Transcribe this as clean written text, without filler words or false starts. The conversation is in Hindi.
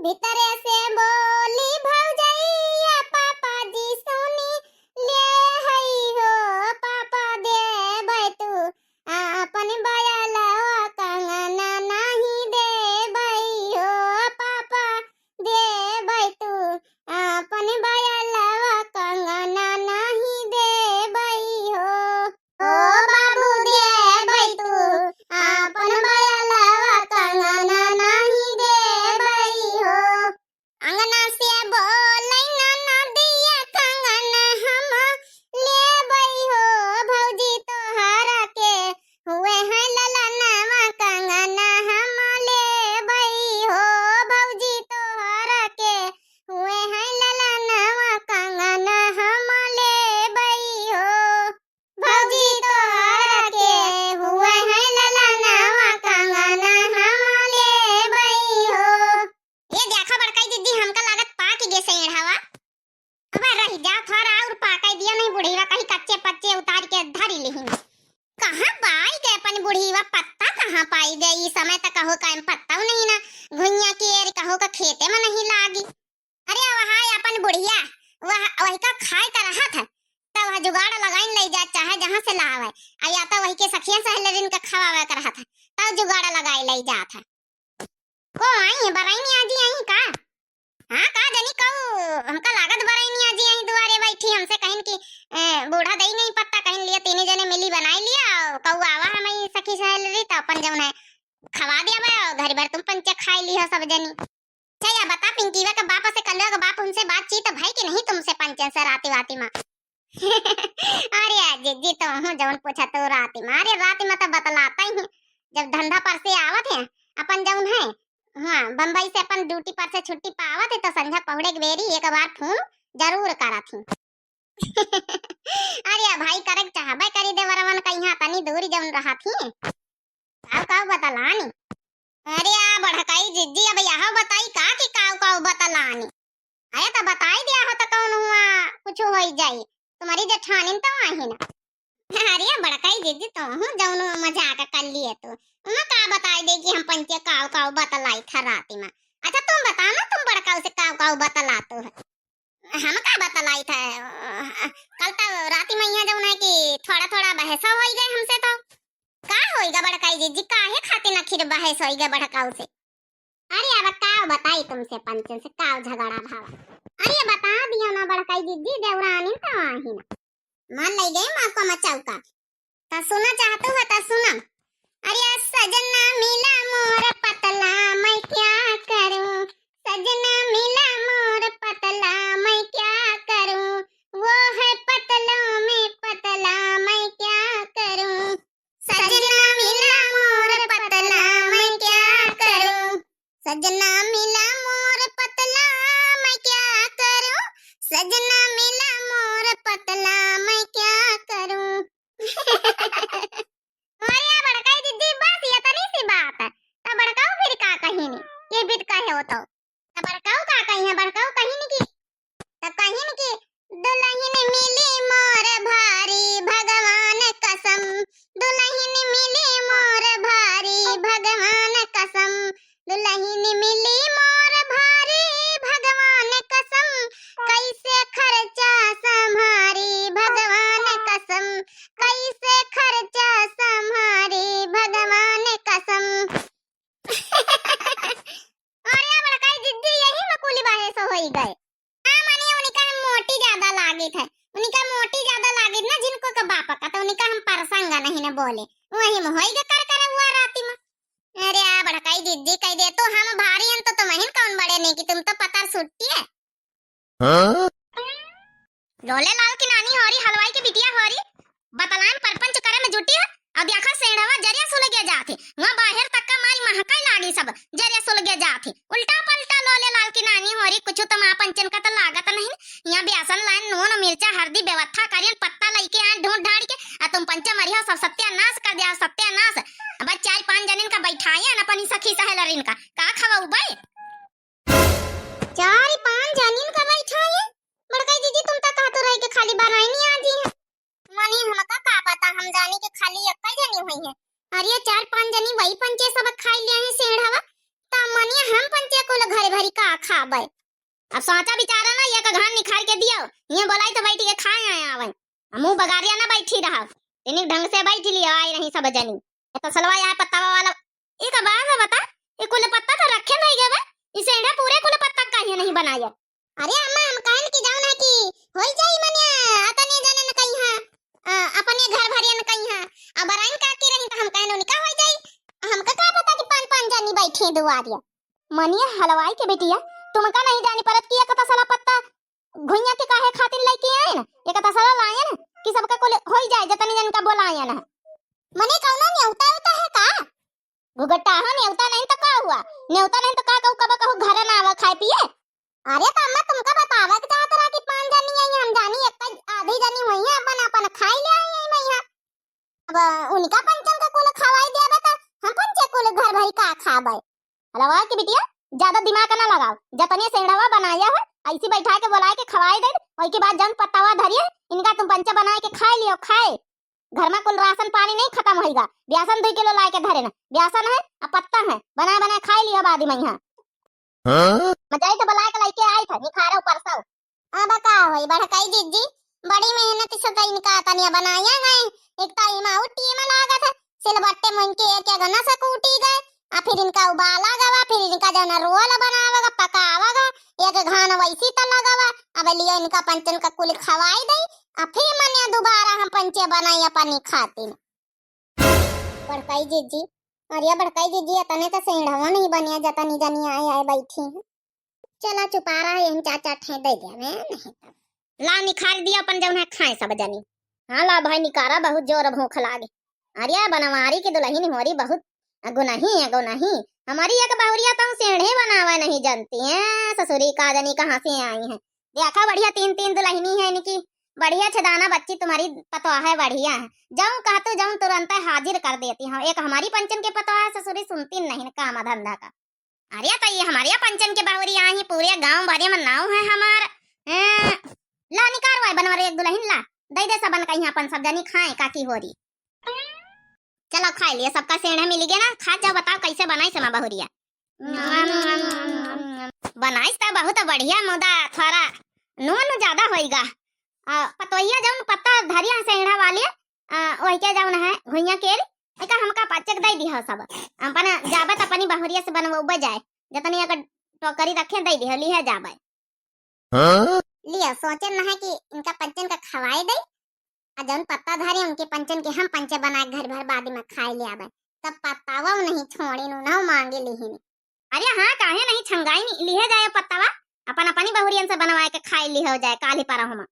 भीतरे से बोली भौजैया पापा जी सुनी ले हई हो पापा देबै तू अपन बयलवा कंगना नहीं देबै हो पापा देबै तू अपन बयलवा कंगना नहीं देबै हो बाबू देबै तू अपन बयलवा कंगना नहीं देबै हो अंगना से बोलै ना दिया कंगन हम लेबै हो भौजी तोहरा के हुए है ललनवा कंगन हम लेबै हो भौजी तोहरा के हुए है ललनवा कंगन हम लेबै हो भौजी तोहरा के हुए है ललनवा कंगन हम लेबै हो। ये देखो बड़काई दीदी हमका लागत पाक गे सेढ़वा अब रही जा थोड़ा और पाकाई दिया नहीं बुढ़ीवा कहीं कच्चे पच्चे उतार के धरी लिहिन कहां पाई गए अपन बुढ़ीवा पत्ता कहां पाई गई इस समय तक कहो कायम पत्ता नहीं ना घुइया के एर कहो का खेते में नहीं लागी अरे वहां अपन बुढ़िया वही का खाए का रहा था तब वह जुगाड़ लगाइन ले जा चाहे जहां से लावे आ या तो वही के सखिया सहेलिन का खवावे का रहा था तब जुगाड़ लगाई ले जा था को आई है बराई आजी आई का हां का जनी कहू हमका लागत बराई आजी आई दुआरे बैठी हमसे कहिन की बूढ़ा दई नहीं पत्ता कहिन लिया तीन जने मिली बनाई लिया कहू आवा हम सखी सहेली तो अपन जौन है खवा दिया बा घर भर तुम पंचे खाई ली हो सब जनी या बता पिंकीवा के बाप से कल्लो के बाप उनसे बातचीत भाई कि नहीं तुमसे पंचन से राती वाती मां अरे जी तो हूं जौन पूछा तो राती मां अरे राती में तो बतलाता ही हूं जब धंधा पर से आवत है अपन जौन है हां बंबई से अपन ड्यूटी पर से छुट्टी पावत है तो संध्या पहुड़े के बेरी एक बार फोन जरूर करत हूं अरे भाई करक चाहबे करी दे वरवन कहिया तनी दूरी जौन रहा थी का बतलानी अरे आ बड़काई जिज्जी अब यहां बताई का कि काव बतलानी अरे तो बताई दिया हो तो कौन हुआ कुछ होई जाई तुम्हारी जेठानी तो आही ना अरे बड़काई जिज्जी तो हूं जौन मजाक कर लिए तो उमा का बताई दे कि हम पंचे काव बतलाई था राती में अच्छा तुम बता ना तुम बड़काऊ से काव बतलातो है हम का बतलाई था कल तो राती में यहाँ जौन है कि थोड़ा थोड़ा बहसा होई गए हमसे तो का होईगा बड़काई जी काहे खाते ना खिर बहस होईगा बड़काऊ से अरे अब का बताई तुमसे पंचन से काव झगड़ा भावा अरे बता दिया ना बड़काई जी देवरानी तो आही ना मान लई गई मां को मचौका ता सुना चाहतो है ता सुना अरे सजना मिला मोर पतला मैं क्या करूं सजना मिला मोर पतला मैं क्या करूं वो है पतलों में पतला मैं क्या करूं सजना मिला मोर पतला मैं क्या करूं सजना मिला मोर पतला मैं क्या करूं सजना मिला मोर पतला मैं क्या करूं अरे बड़काई दीदी बस ये तनी सी बात है तब बड़काऊ फिर का कहीं नहीं ये बिट कहे हो तो तब बड़काऊ का कहीं है बड़काऊ कहीं नहीं की तब कहीं नहीं की दुल्हन मिली मोर भारी भगवान कसम दुल्हन मिली मोर भारी भगवान कसम दुल्हन मिली मोर भारी भगवान कसम कैसे खर्चा संभारी भगवान कसम कैसे खर्चा संभारी भगवान कसम अरे बड़काई जिद्दी यही मकुली बाहे से होई गए हां माने उनका मोटी ज्यादा लागत है उनका मोटी ज्यादा लागत ना जिनको का बाप का तो उनका हम परसंगा नहीं ना बोले वही में होई कर कर हुआ राती में अरे आ बड़काई जिद्दी कह दे तो हम भारी हैं तो तुम कौन बड़े नहीं कि तुम तो पता सुट्टी है हां रोले लाल की नानी होरी हलवाई की बिटिया होरी बतलान परपंच करे में जुटी है अब याखा सेढ़वा जरिया सुल गया जाथे वहां बाहर तक का मारी महकाई लागी सब जरिया सुल गया जाथे उल्टा पलटा लोले लाल की नानी होरी कुछ तो मां पंचन का तो लागत नहीं यहां बेसन लाइन नून मिर्चा हल्दी व्यवस्था करियन पत्ता लईके आ ढूंढ ढाड़ के आ तुम पंच मरिया सब सत्यानाश कर दिया सत्यानाश अब 4-5 जनिन का बैठाया न अपनी सखी सहेलरिन का खवाऊ बे 4-5 जनिन का बैठाया बड़काई दीदी तुम तो कहतो रह के खाली बराई नहीं आजी है मानी हमका का पता हम जाने के खाली एक जनी हुई है अरे 4-5 जनी वही पंचे सब खाई लिए हैं सेढ़वा ता मानिया हम पंचे कुल घरे भरी का खाबे। अब सोचा बिचारा ना एक घान निखार के दियो, ये बोलाई तो बैठ के खाए आए आवन, मुंह बगारिया ना बैठी रहा, इन्हीं ढंग से बैठ लियो आई नहीं सब जनी। ये तो सलवा यहाँ पत्ता वाला एक बात है बता, ये कुल पत्ता तो रखे नहीं गए, इसे इन्हें पूरे कुल पत्ता काहे नहीं बनाया। अरे अम्मा हम कहन की जाऊ ना कि होई जाई मनिया अतने जाने न कहीं हां अपने घर भरिया न कहीं हां, अब राइन का की रही तो हम कहनो निका होई जाई, हमका का पता कि पांच पांच जनी बैठे दुआरिया। मनिया हलवाई के बेटिया तुमका नहीं जानी परत कि एक तसला पत्ता घुइया के काहे खातिर लेके आए न, एक तसला लाए न कि सबका कुल होई जाए जतनी जन का बोलाया न। मने कौनो न्योता होता है का गुगट्टा? हां न्योता नहीं तो का हुआ, न्योता नहीं तो का कहू घर ना आवा खाए पिए। अरे तो अम्मा तुमका बतावा के चाहत रहा कि पांच जनी आई हम जानी एक आधी जनी हुई है अपन अपन खाई ले आई है मैया, अब उनका पंचन का कुल खवाई देबे त हम पंचे कुल घर भई का खाबे। हलवा की बिटिया ज्यादा दिमाग ना लगाओ, जतने सेंढ़वा बनाया है ऐसी बैठा के बुलाए के खवाए दे, और के बाद जन पत्तावा धरिए इनका तुम पंचा बनाए के खाए लियो। खाए घर में कुल राशन पानी नहीं खत्म होएगा, ब्यासन 2 किलो लाए के धरे ना, ब्यासन है अब पत्ता है बनाए बनाए खाए लियो बादी मैया। मजाई तो बुलाए के लेके आई था निखारा ऊपर सब। अब का होई बड़काई जीजी बड़ी मेहनत से तो इनका तनिया बनाया गए, एक टाइम आउटी में लागा था सिलबट्टे मन के एक गना से कूटी गए, आ फिर इनका उबाला गवा, फिर इनका जना रोल बनावागा पकावागा, एक घान वैसी त लगावा, अब लियो इनका पंचन का कुल खवाई दई, आ फिर मने दोबारा हम पंचे बनाई अपनी खातिर। बड़काई जीजी अरे बड़काई जीजी तने तो सेंढ़वा नहीं बनिया जतनी जनी आए आए बैठी हैं। चला चुपा रहा है हम चाचा ठे दे दे मैं नहीं तब ला निखार दिया अपन जौन है खाए सब जनी। हां ला भाई निकारा बहुत जोर भूख लागे। अरे बनवारी के दुल्हन होरी बहुत अगो नहीं हमारी एक बहुरिया तो सेढ़े बनावा नहीं जानती हैं, ससुरी का जनी कहां से आई हैं। देखा बढ़िया 3 दुल्हनी है इनकी, बढ़िया छदाना बच्ची तुम्हारी पतवा है बढ़िया है, जाऊं कहते जाऊं तुरंत हाजिर कर देती हूं। एक हमारी पंचन के पतवा है ससुरी सुनती नहीं काम धंधा का। अरे तो ये हमारे पंचन के बहुरिया आई पूरे गांव भरे में नाव है हमार। ला निकारवा बनवारी एक दुल्हन ला दे दे सबन कहीं अपन सब जनी खाए काकी होरी। चलो खा लिए सबका सेंढ़ा मिल गया ना, खा जाओ बताओ कैसे बनाई समा बहुरिया। बनाइस ता बहुत बढ़िया मुदा थोड़ा नून ज्यादा होएगा। पतोहिया जौन पत्ता धरिया सेंढ़ा वाले वही के जौन है घुइया के एका हमका पाचक दे दी हो सब अपन जाबत अपनी बहुरिया से बनवब जाए, जतनी एक टोकरी रखे दे दी लिया जाबे। लिया सोचे न है कि इनका पंचन का खवाए दे, जौन पत्ता धरे उनके पंचन के हम पंचे बना घर भर बाद में खाए ले आवे, तब पत्तावा नहीं छोड़ी नु ना मांगे लिहिनी। अरे हां काहे नहीं छंगाई लिहे जाए पत्तावा अपन अपनी बहुरियन से बनवाए के खाए लिहो जाए काली पर हम।